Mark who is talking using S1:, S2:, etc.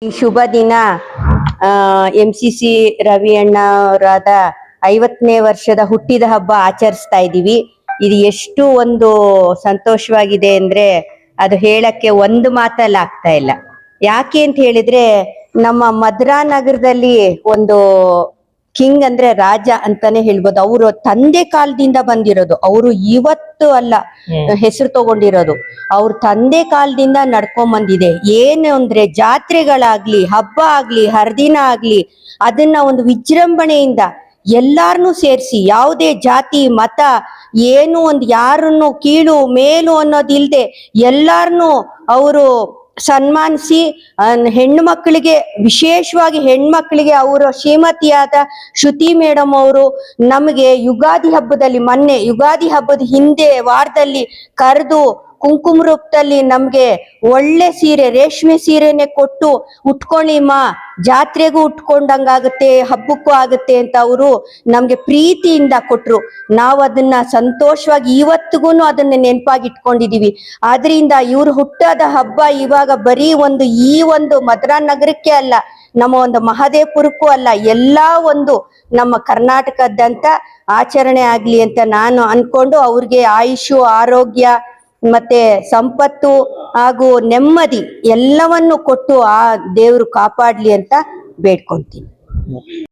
S1: ಈ ಶುಭ ದಿನ MCC ರವಿ ಅಣ್ಣ ಅವರಾದ 50ನೇ ವರ್ಷದ ಹುಟ್ಟಿದ ಹಬ್ಬ ಆಚರಿಸ್ತಾ ಇದ್ದೀವಿ. ಇದು ಎಷ್ಟು ಒಂದು ಸಂತೋಷವಾಗಿದೆ ಅಂದ್ರೆ ಅದು ಹೇಳಕ್ಕೆ ಒಂದು ಮಾತಲ್ಲ ಆಗ್ತಾ ಇಲ್ಲ. ಯಾಕೆ ಅಂತ ಹೇಳಿದ್ರೆ ನಮ್ಮ ಮದ್ರಾ ನಗರದಲ್ಲಿ ಒಂದು ಕಿಂಗ್ ಅಂದ್ರೆ ರಾಜ ಅಂತಾನೆ ಹೇಳ್ಬೋದು. ಅವರು ತಂದೆ ಕಾಲದಿಂದ ಬಂದಿರೋದು, ಅವರು ಇವತ್ತು ಅಲ್ಲ ಹೆಸರು ತಗೊಂಡಿರೋದು, ಅವ್ರ ತಂದೆ ಕಾಲದಿಂದ ನಡ್ಕೊಂಡ್ ಬಂದಿದೆ. ಏನು ಅಂದ್ರೆ ಜಾತ್ರೆಗಳಾಗ್ಲಿ, ಹಬ್ಬ ಆಗ್ಲಿ, ಹರಿದಿನ ಆಗ್ಲಿ, ಅದನ್ನ ಒಂದು ವಿಜೃಂಭಣೆಯಿಂದ ಎಲ್ಲಾರನ್ನೂ ಸೇರಿಸಿ, ಯಾವುದೇ ಜಾತಿ ಮತ ಏನು ಒಂದು ಯಾರನ್ನು ಕೀಳು ಮೇಲು ಅನ್ನೋದಿಲ್ದೆ ಎಲ್ಲಾರನ್ನೂ ಅವರು ಸನ್ಮಾನಿಸಿ, ಹೆಣ್ಣು ಮಕ್ಕಳಿಗೆ ವಿಶೇಷವಾಗಿ ಹೆಣ್ಮಕ್ಳಿಗೆ ಅವರ ಶ್ರೀಮತಿಯಾದ ಶ್ರುತಿ ಮೇಡಮ್ ಅವರು ನಮಗೆ ಯುಗಾದಿ ಹಬ್ಬದಲ್ಲಿ, ಮೊನ್ನೆ ಯುಗಾದಿ ಹಬ್ಬದ ಹಿಂದೆ ವಾರದಲ್ಲಿ ಕರೆದು ಕುಂಕುಮ ರೂಪದಲ್ಲಿ ನಮ್ಗೆ ಒಳ್ಳೆ ಸೀರೆ, ರೇಷ್ಮೆ ಸೀರೆನೆ ಕೊಟ್ಟು ಉಟ್ಕೊಳ್ಳಿಮ್ಮ, ಜಾತ್ರೆಗೂ ಉಟ್ಕೊಂಡಂಗಾಗುತ್ತೆ, ಹಬ್ಬಕ್ಕೂ ಆಗುತ್ತೆ ಅಂತ ಅವರು ನಮ್ಗೆ ಪ್ರೀತಿಯಿಂದ ಕೊಟ್ರು. ನಾವು ಅದನ್ನ ಸಂತೋಷವಾಗಿ ಇವತ್ತಿಗೂ ಅದನ್ನ ನೆನಪಾಗಿ ಇಟ್ಕೊಂಡಿದೀವಿ. ಆದ್ರಿಂದ ಇವ್ರು ಹುಟ್ಟದ ಹಬ್ಬ ಇವಾಗ ಬರೀ ಈ ಒಂದು ಮದ್ರಾ ನಗರಕ್ಕೆ ಅಲ್ಲ, ನಮ್ಮ ಒಂದು ಮಹದೇವಪುರಕ್ಕೂ ಅಲ್ಲ, ಎಲ್ಲಾ ಒಂದು ನಮ್ಮ ಕರ್ನಾಟಕದಂತ ಆಚರಣೆ ಆಗ್ಲಿ ಅಂತ ನಾನು ಅನ್ಕೊಂಡು ಅವ್ರಿಗೆ ಆಯುಷು, ಆರೋಗ್ಯ ಮತ್ತೆ ಸಂಪತ್ತು ಹಾಗೂ ನೆಮ್ಮದಿ ಎಲ್ಲವನ್ನು ಕೊಟ್ಟು ಆ ದೇವ್ರು ಕಾಪಾಡ್ಲಿ ಅಂತ ಬೇಡ್ಕೊಂತೀನಿ.